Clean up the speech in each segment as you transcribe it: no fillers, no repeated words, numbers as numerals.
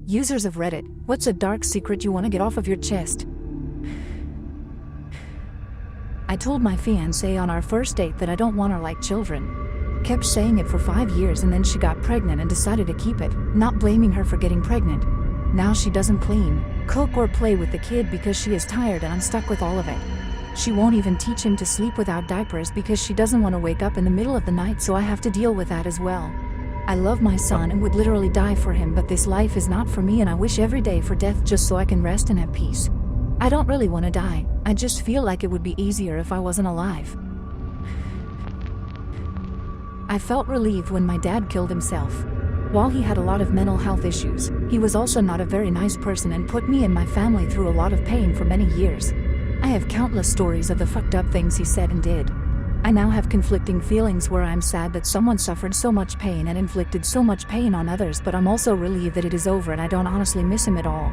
Users of Reddit, what's a dark secret you want to get off of your chest? I told my fiancée on our first date that I don't want her like children. Kept saying it for 5 years and then she got pregnant and decided to keep it, not blaming her for getting pregnant. Now she doesn't clean, cook or play with the kid because she is tired and I'm stuck with all of it. She won't even teach him to sleep without diapers because she doesn't want to wake up in the middle of the night, so I have to deal with that as well. I love my son and would literally die for him, but this life is not for me and I wish every day for death just so I can rest and have peace. I don't really want to die, I just feel like it would be easier if I wasn't alive. I felt relieved when my dad killed himself. While he had a lot of mental health issues, he was also not a very nice person and put me and my family through a lot of pain for many years. I have countless stories of the fucked up things he said and did. I now have conflicting feelings where I am sad that someone suffered so much pain and inflicted so much pain on others, but I'm also relieved that it is over and I don't honestly miss him at all.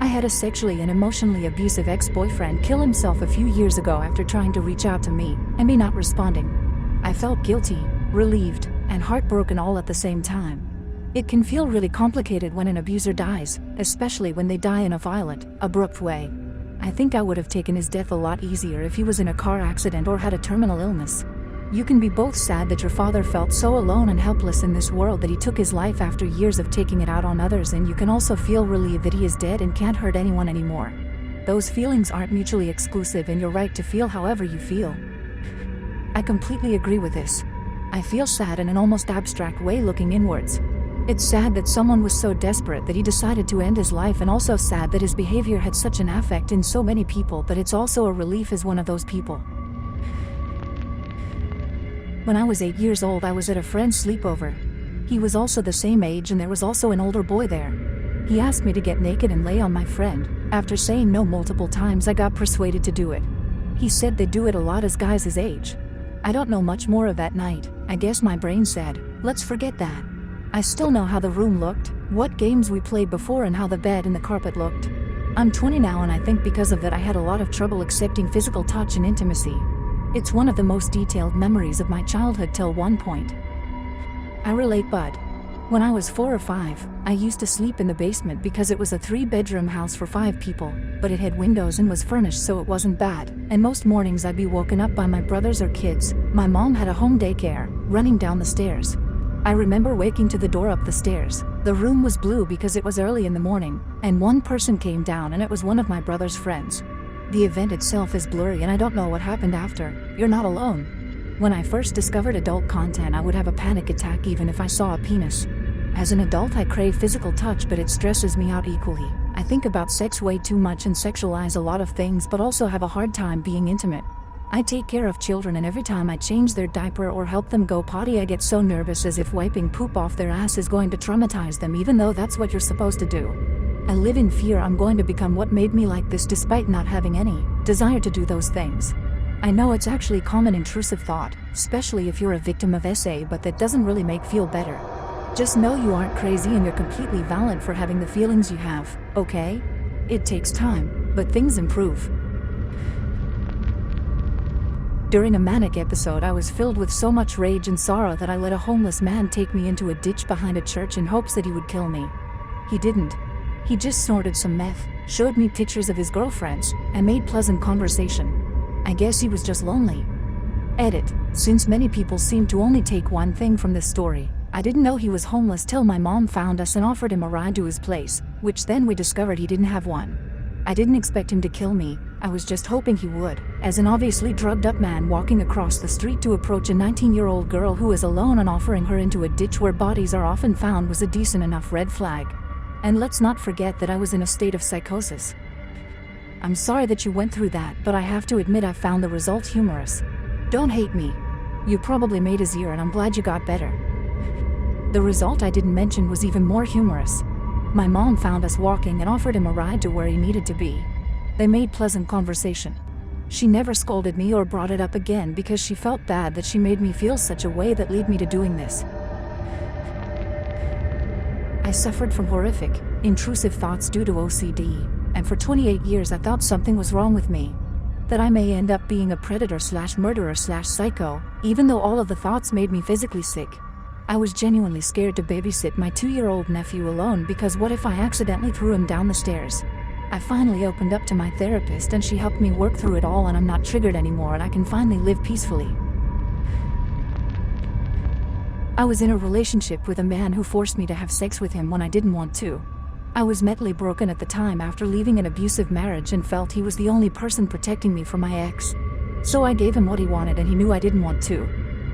I had a sexually and emotionally abusive ex-boyfriend kill himself a few years ago after trying to reach out to me, and me not responding. I felt guilty, relieved, and heartbroken all at the same time. It can feel really complicated when an abuser dies, especially when they die in a violent, abrupt way. I think I would have taken his death a lot easier if he was in a car accident or had a terminal illness. You can be both sad that your father felt so alone and helpless in this world that he took his life after years of taking it out on others, and you can also feel relieved that he is dead and can't hurt anyone anymore. Those feelings aren't mutually exclusive and you're right to feel however you feel. I completely agree with this. I feel sad in an almost abstract way looking inwards. It's sad that someone was so desperate that he decided to end his life, and also sad that his behavior had such an effect in so many people, but it's also a relief as one of those people. When I was 8 years old, I was at a friend's sleepover. He was also the same age and there was also an older boy there. He asked me to get naked and lay on my friend. After saying no multiple times, I got persuaded to do it. He said they do it a lot as guys his age. I don't know much more of that night. I guess my brain said, let's forget that. I still know how the room looked, what games we played before, and how the bed and the carpet looked. I'm 20 now and I think because of that I had a lot of trouble accepting physical touch and intimacy. It's one of the most detailed memories of my childhood till one point. I relate, bud. When I was 4 or 5, I used to sleep in the basement because it was a 3-bedroom house for 5 people, but it had windows and was furnished so it wasn't bad, and most mornings I'd be woken up by my brothers or kids. My mom had a home daycare, running down the stairs. I remember waking to the door up the stairs. The room was blue because it was early in the morning, and one person came down and it was one of my brother's friends. The event itself is blurry and I don't know what happened after. You're not alone. When I first discovered adult content, I would have a panic attack even if I saw a penis. As an adult, I crave physical touch, but it stresses me out equally. I think about sex way too much and sexualize a lot of things, but also have a hard time being intimate. I take care of children and every time I change their diaper or help them go potty, I get so nervous, as if wiping poop off their ass is going to traumatize them, even though that's what you're supposed to do. I live in fear I'm going to become what made me like this, despite not having any desire to do those things. I know it's actually common intrusive thought, especially if you're a victim of SA, but that doesn't really make feel better. Just know you aren't crazy and you're completely valid for having the feelings you have, okay? It takes time, but things improve. During a manic episode, I was filled with so much rage and sorrow that I let a homeless man take me into a ditch behind a church in hopes that he would kill me. He didn't. He just snorted some meth, showed me pictures of his girlfriends, and made pleasant conversation. I guess he was just lonely. Edit. Since many people seem to only take one thing from this story, I didn't know he was homeless till my mom found us and offered him a ride to his place, which then we discovered he didn't have one. I didn't expect him to kill me. I was just hoping he would, as an obviously drugged up man walking across the street to approach a 19-year-old girl who is alone and offering her into a ditch where bodies are often found was a decent enough red flag. And let's not forget that I was in a state of psychosis. I'm sorry that you went through that, but I have to admit I found the result humorous. Don't hate me. You probably made his year and I'm glad you got better. The result I didn't mention was even more humorous. My mom found us walking and offered him a ride to where he needed to be. They made pleasant conversation. She never scolded me or brought it up again because she felt bad that she made me feel such a way that led me to doing this. I suffered from horrific, intrusive thoughts due to OCD, and for 28 years I thought something was wrong with me. That I may end up being a predator/murderer/psycho, even though all of the thoughts made me physically sick. I was genuinely scared to babysit my 2-year-old nephew alone because what if I accidentally threw him down the stairs? I finally opened up to my therapist and she helped me work through it all, and I'm not triggered anymore and I can finally live peacefully. I was in a relationship with a man who forced me to have sex with him when I didn't want to. I was mentally broken at the time after leaving an abusive marriage and felt he was the only person protecting me from my ex. So I gave him what he wanted and he knew I didn't want to.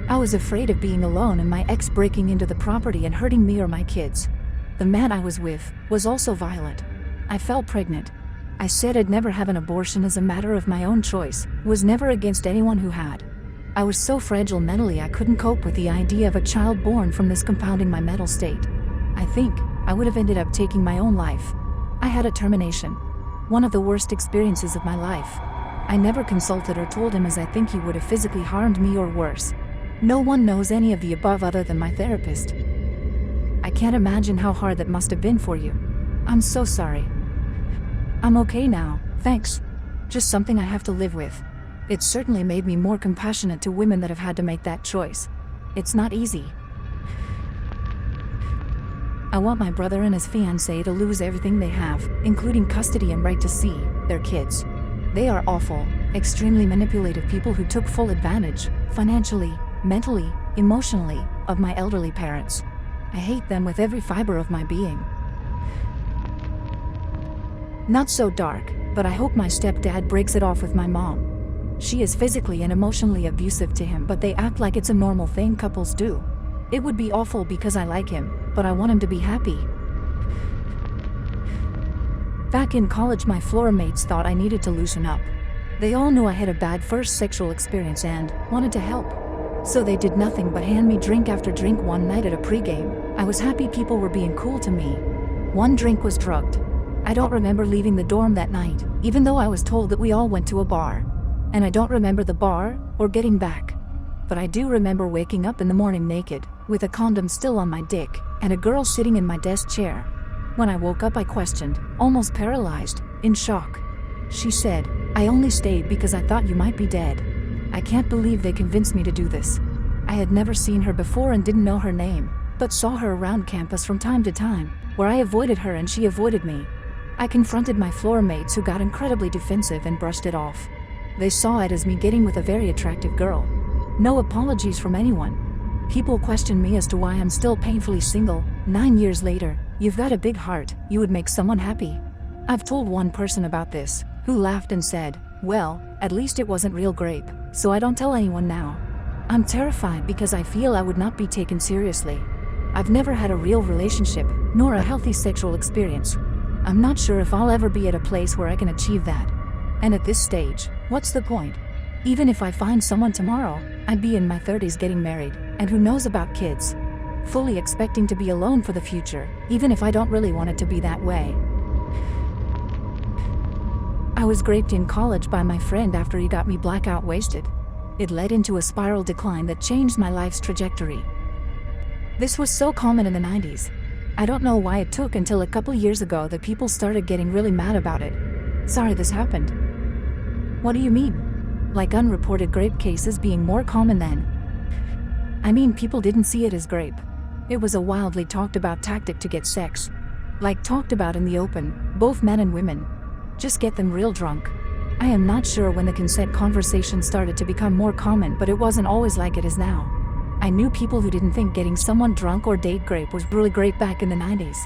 I was afraid of being alone and my ex breaking into the property and hurting me or my kids. The man I was with was also violent. I fell pregnant. I said I'd never have an abortion as a matter of my own choice, was never against anyone who had. I was so fragile mentally I couldn't cope with the idea of a child born from this compounding my mental state. I think I would have ended up taking my own life. I had a termination. One of the worst experiences of my life. I never consulted or told him, as I think he would have physically harmed me or worse. No one knows any of the above other than my therapist. I can't imagine how hard that must have been for you. I'm so sorry. I'm okay now, thanks. Just something I have to live with. It certainly made me more compassionate to women that have had to make that choice. It's not easy. I want my brother and his fiancée to lose everything they have, including custody and right to see their kids. They are awful, extremely manipulative people who took full advantage, financially, mentally, emotionally, of my elderly parents. I hate them with every fiber of my being. Not so dark, but I hope my stepdad breaks it off with my mom. She is physically and emotionally abusive to him, but they act like it's a normal thing couples do. It would be awful because I like him, but I want him to be happy. Back in college, my floor mates thought I needed to loosen up. They all knew I had a bad first sexual experience and wanted to help. So they did nothing but hand me drink after drink. One night at a pregame, I was happy people were being cool to me. One drink was drugged. I don't remember leaving the dorm that night, even though I was told that we all went to a bar. And I don't remember the bar or getting back. But I do remember waking up in the morning naked, with a condom still on my dick, and a girl sitting in my desk chair. When I woke up I questioned, almost paralyzed, in shock. She said, "I only stayed because I thought you might be dead." I can't believe they convinced me to do this. I had never seen her before and didn't know her name, but saw her around campus from time to time, where I avoided her and she avoided me. I confronted my floor mates who got incredibly defensive and brushed it off. They saw it as me getting with a very attractive girl. No apologies from anyone. People question me as to why I'm still painfully single. 9 years later. You've got a big heart, you would make someone happy. I've told one person about this, who laughed and said, "Well, at least it wasn't real grape, so I don't tell anyone now." I'm terrified because I feel I would not be taken seriously. I've never had a real relationship, nor a healthy sexual experience. I'm not sure if I'll ever be at a place where I can achieve that. And at this stage, what's the point? Even if I find someone tomorrow, I'd be in my 30s getting married, and who knows about kids. Fully expecting to be alone for the future, even if I don't really want it to be that way. I was raped in college by my friend after he got me blackout wasted. It led into a spiral decline that changed my life's trajectory. This was so common in the 90s. I don't know why it took until a couple years ago that people started getting really mad about it. Sorry this happened. What do you mean? Like unreported grape cases being more common then? I mean, people didn't see it as grape. It was a wildly talked about tactic to get sex. Like talked about in the open, both men and women. Just get them real drunk. I am not sure when the consent conversation started to become more common, but it wasn't always like it is now. I knew people who didn't think getting someone drunk or date grape was really great back in the 90s.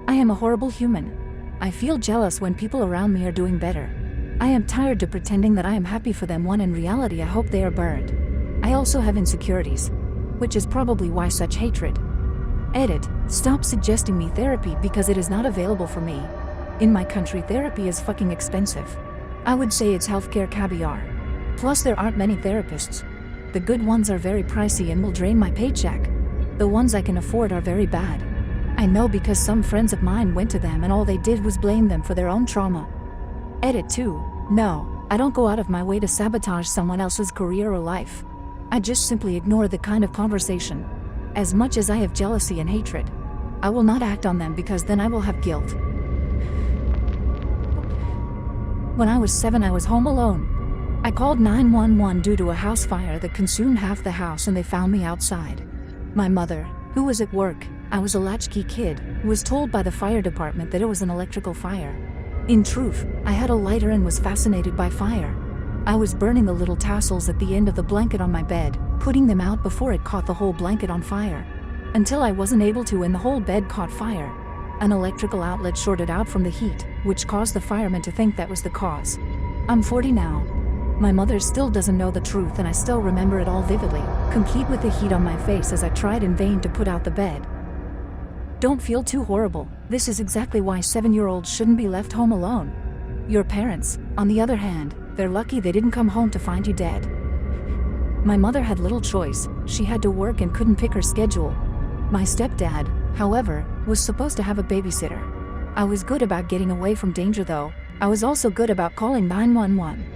I am a horrible human. I feel jealous when people around me are doing better. I am tired to pretending that I am happy for them when in reality I hope they are burned. I also have insecurities, which is probably why such hatred. Edit, stop suggesting me therapy because it is not available for me. In my country therapy is fucking expensive. I would say it's healthcare caviar. Plus there aren't many therapists. The good ones are very pricey and will drain my paycheck. The ones I can afford are very bad. I know because some friends of mine went to them and all they did was blame them for their own trauma. Edit 2. No, I don't go out of my way to sabotage someone else's career or life. I just simply ignore the kind of conversation. As much as I have jealousy and hatred, I will not act on them because then I will have guilt. When I was 7 I was home alone. I called 911 due to a house fire that consumed half the house, and they found me outside. My mother, who was at work, I was a latchkey kid, was told by the fire department that it was an electrical fire. In truth, I had a lighter and was fascinated by fire. I was burning the little tassels at the end of the blanket on my bed, putting them out before it caught the whole blanket on fire. Until I wasn't able to, and the whole bed caught fire. An electrical outlet shorted out from the heat, which caused the firemen to think that was the cause. I'm 40 now. My mother still doesn't know the truth, and I still remember it all vividly, complete with the heat on my face as I tried in vain to put out the bed. Don't feel too horrible. This is exactly why 7-year-olds shouldn't be left home alone. Your parents, on the other hand, they're lucky they didn't come home to find you dead. My mother had little choice. She had to work and couldn't pick her schedule. My stepdad, however, was supposed to have a babysitter. I was good about getting away from danger, though. I was also good about calling 911.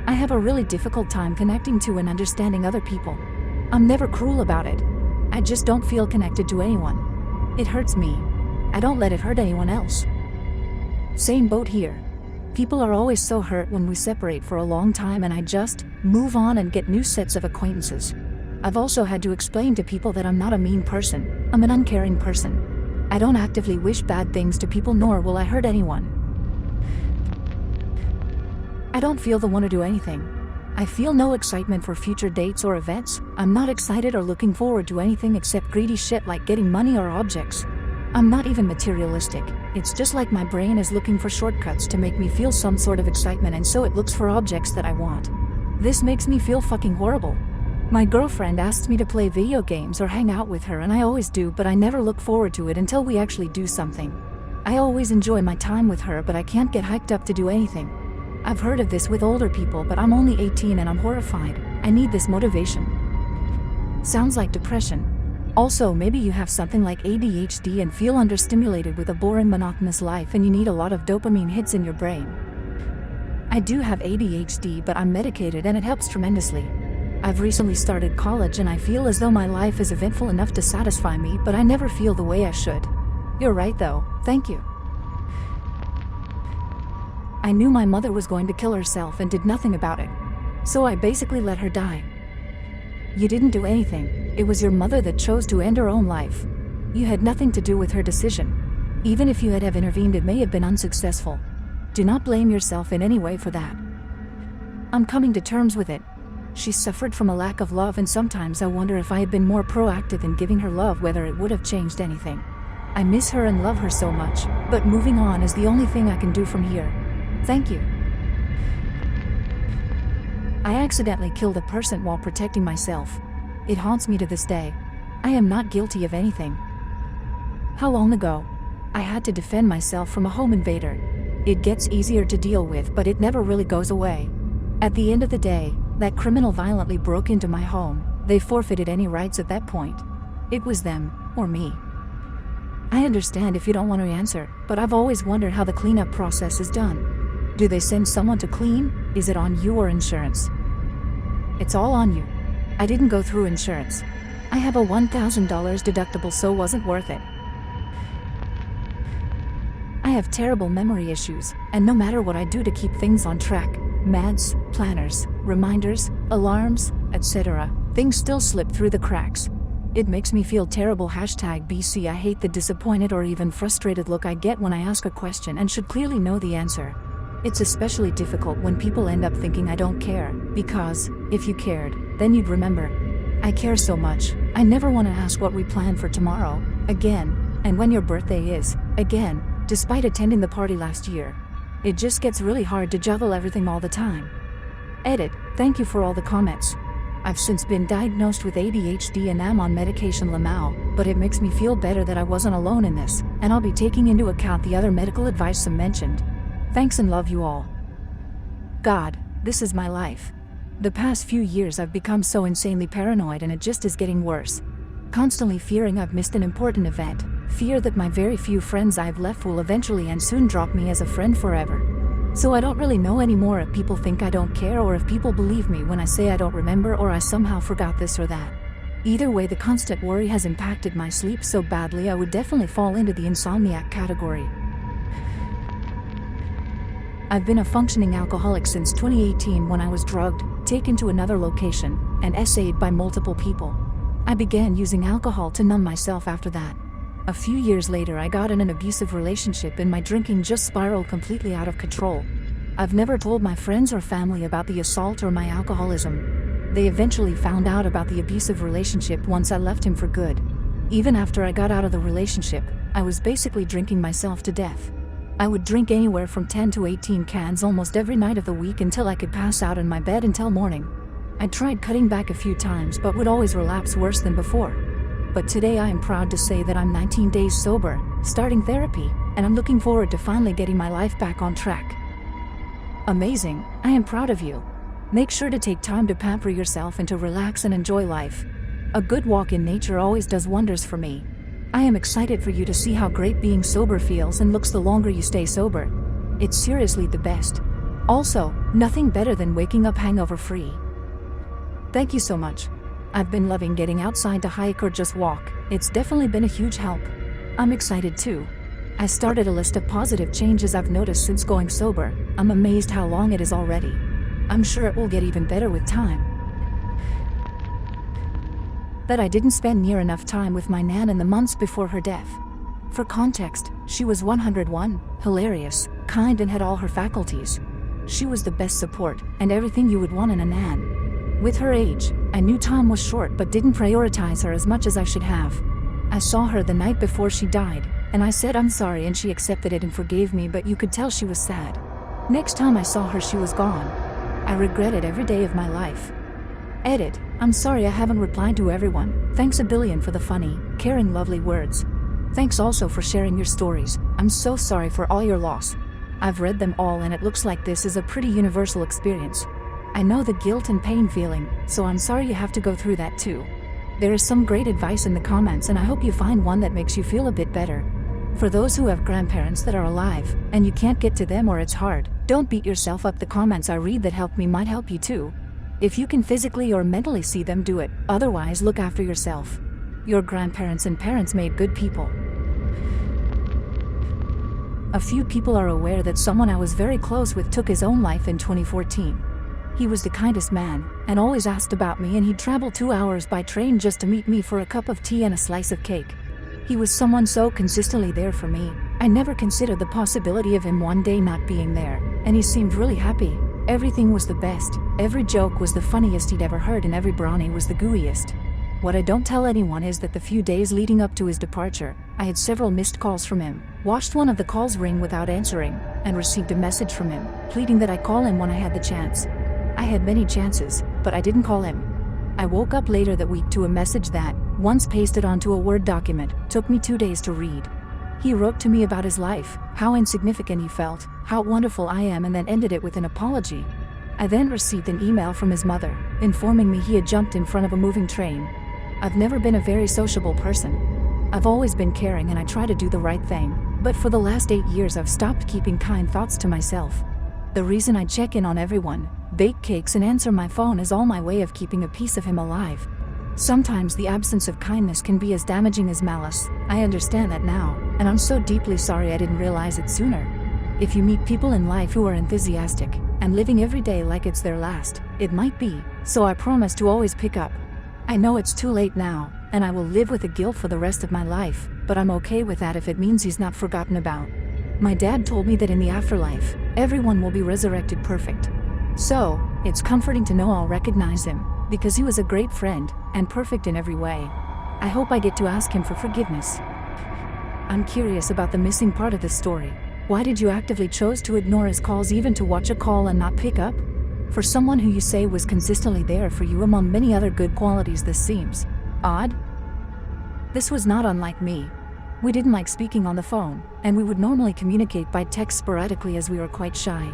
I have a really difficult time connecting to and understanding other people. I'm never cruel about it. I just don't feel connected to anyone. It hurts me. I don't let it hurt anyone else. Same boat here. People are always so hurt when we separate for a long time, and I just move on and get new sets of acquaintances. I've also had to explain to people that I'm not a mean person. I'm an uncaring person. I don't actively wish bad things to people, nor will I hurt anyone. I don't feel the want to do anything. I feel no excitement for future dates or events. I'm not excited or looking forward to anything except greedy shit like getting money or objects. I'm not even materialistic. It's just like my brain is looking for shortcuts to make me feel some sort of excitement, and so it looks for objects that I want. This makes me feel fucking horrible. My girlfriend asks me to play video games or hang out with her, and I always do, but I never look forward to it until we actually do something. I always enjoy my time with her, but I can't get hyped up to do anything. I've heard of this with older people, but I'm only 18 and I'm horrified. I need this motivation. Sounds like depression. Also, maybe you have something like ADHD and feel understimulated with a boring, monotonous life, and you need a lot of dopamine hits in your brain. I do have ADHD, but I'm medicated and it helps tremendously. I've recently started college and I feel as though my life is eventful enough to satisfy me, but I never feel the way I should. You're right though, thank you. I knew my mother was going to kill herself and did nothing about it. So I basically let her die. You didn't do anything. It was your mother that chose to end her own life. You had nothing to do with her decision. Even if you had have intervened, it may have been unsuccessful. Do not blame yourself in any way for that. I'm coming to terms with it. She suffered from a lack of love, and sometimes I wonder if I had been more proactive in giving her love, whether it would have changed anything. I miss her and love her so much, but moving on is the only thing I can do from here. Thank you. I accidentally killed a person while protecting myself. It haunts me to this day. I am not guilty of anything. How long ago? I had to defend myself from a home invader. It gets easier to deal with, but it never really goes away. At the end of the day, that criminal violently broke into my home. They forfeited any rights at that point. It was them, or me. I understand if you don't want to answer, but I've always wondered how the cleanup process is done. Do they send someone to clean? Is it on you or insurance? It's all on you. I didn't go through insurance. I have a $1,000 deductible, so wasn't worth it. I have terrible memory issues, and no matter what I do to keep things on track, meds, planners, reminders, alarms, etc., things still slip through the cracks. It makes me feel terrible. #BC. I hate the disappointed or even frustrated look I get when I ask a question and should clearly know the answer. It's especially difficult when people end up thinking I don't care, because, if you cared, then you'd remember. I care so much, I never want to ask what we plan for tomorrow, again, and when your birthday is, again, despite attending the party last year. It just gets really hard to juggle everything all the time. Edit, thank you for all the comments. I've since been diagnosed with ADHD and am on medication Lamau, but it makes me feel better that I wasn't alone in this, and I'll be taking into account the other medical advice some mentioned. Thanks and love you all. God, this is my life. The past few years I've become so insanely paranoid, and it just is getting worse. Constantly fearing I've missed an important event, fear that my very few friends I've left will eventually and soon drop me as a friend forever. So I don't really know anymore if people think I don't care or if people believe me when I say I don't remember or I somehow forgot this or that. Either way, the constant worry has impacted my sleep so badly I would definitely fall into the insomniac category. I've been a functioning alcoholic since 2018 when I was drugged, taken to another location, and essayed by multiple people. I began using alcohol to numb myself after that. A few years later I got in an abusive relationship and my drinking just spiraled completely out of control. I've never told my friends or family about the assault or my alcoholism. They eventually found out about the abusive relationship once I left him for good. Even after I got out of the relationship, I was basically drinking myself to death. I would drink anywhere from 10 to 18 cans almost every night of the week until I could pass out in my bed until morning. I tried cutting back a few times but would always relapse worse than before. But today I am proud to say that I'm 19 days sober, starting therapy, and I'm looking forward to finally getting my life back on track. Amazing, I am proud of you. Make sure to take time to pamper yourself and to relax and enjoy life. A good walk in nature always does wonders for me. I am excited for you to see how great being sober feels and looks the longer you stay sober. It's seriously the best. Also, nothing better than waking up hangover-free. Thank you so much. I've been loving getting outside to hike or just walk. It's definitely been a huge help. I'm excited too. I started a list of positive changes I've noticed since going sober. I'm amazed how long it is already. I'm sure it will get even better with time. That I didn't spend near enough time with my Nan in the months before her death. For context, she was 101, hilarious, kind and had all her faculties. She was the best support and everything you would want in a Nan. With her age, I knew time was short but didn't prioritize her as much as I should have. I saw her the night before she died, and I said I'm sorry and she accepted it and forgave me, but you could tell she was sad. Next time I saw her she was gone. I regret it every day of my life. Edit, I'm sorry I haven't replied to everyone. Thanks a billion for the funny, caring lovely words. Thanks also for sharing your stories. I'm so sorry for all your loss. I've read them all and it looks like this is a pretty universal experience. I know the guilt and pain feeling, so I'm sorry you have to go through that too. There is some great advice in the comments and I hope you find one that makes you feel a bit better. For those who have grandparents that are alive, and you can't get to them or it's hard, don't beat yourself up. The comments I read that help me might help you too. If you can physically or mentally see them, do it. Otherwise, look after yourself. Your grandparents and parents made good people. A few people are aware that someone I was very close with took his own life in 2014. He was the kindest man, and always asked about me, and he'd travel 2 hours by train just to meet me for a cup of tea and a slice of cake. He was someone so consistently there for me. I never considered the possibility of him one day not being there, and he seemed really happy. Everything was the best, every joke was the funniest he'd ever heard, and every brownie was the gooeyest. What I don't tell anyone is that the few days leading up to his departure, I had several missed calls from him, watched one of the calls ring without answering, and received a message from him, pleading that I call him when I had the chance. I had many chances, but I didn't call him. I woke up later that week to a message that, once pasted onto a Word document, took me 2 days to read. He wrote to me about his life, how insignificant he felt, how wonderful I am, and then ended it with an apology. I then received an email from his mother, informing me he had jumped in front of a moving train. I've never been a very sociable person. I've always been caring and I try to do the right thing, but for the last 8 years I've stopped keeping kind thoughts to myself. The reason I check in on everyone, bake cakes and answer my phone is all my way of keeping a piece of him alive. Sometimes the absence of kindness can be as damaging as malice. I understand that now, and I'm so deeply sorry I didn't realize it sooner. If you meet people in life who are enthusiastic, and living every day like it's their last, it might be, so I promise to always pick up. I know it's too late now, and I will live with the guilt for the rest of my life, but I'm okay with that if it means he's not forgotten about. My dad told me that in the afterlife, everyone will be resurrected perfect. So, it's comforting to know I'll recognize him, because he was a great friend, and perfect in every way. I hope I get to ask him for forgiveness. I'm curious about the missing part of this story. Why did you actively choose to ignore his calls, even to watch a call and not pick up? For someone who you say was consistently there for you among many other good qualities, this seems odd. This was not unlike me. We didn't like speaking on the phone, and we would normally communicate by text sporadically as we were quite shy.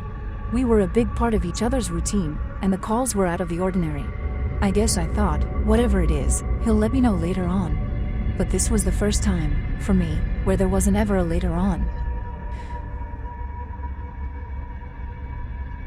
We were a big part of each other's routine, and the calls were out of the ordinary. I guess I thought, whatever it is, he'll let me know later on. But this was the first time, for me, where there wasn't ever a later on.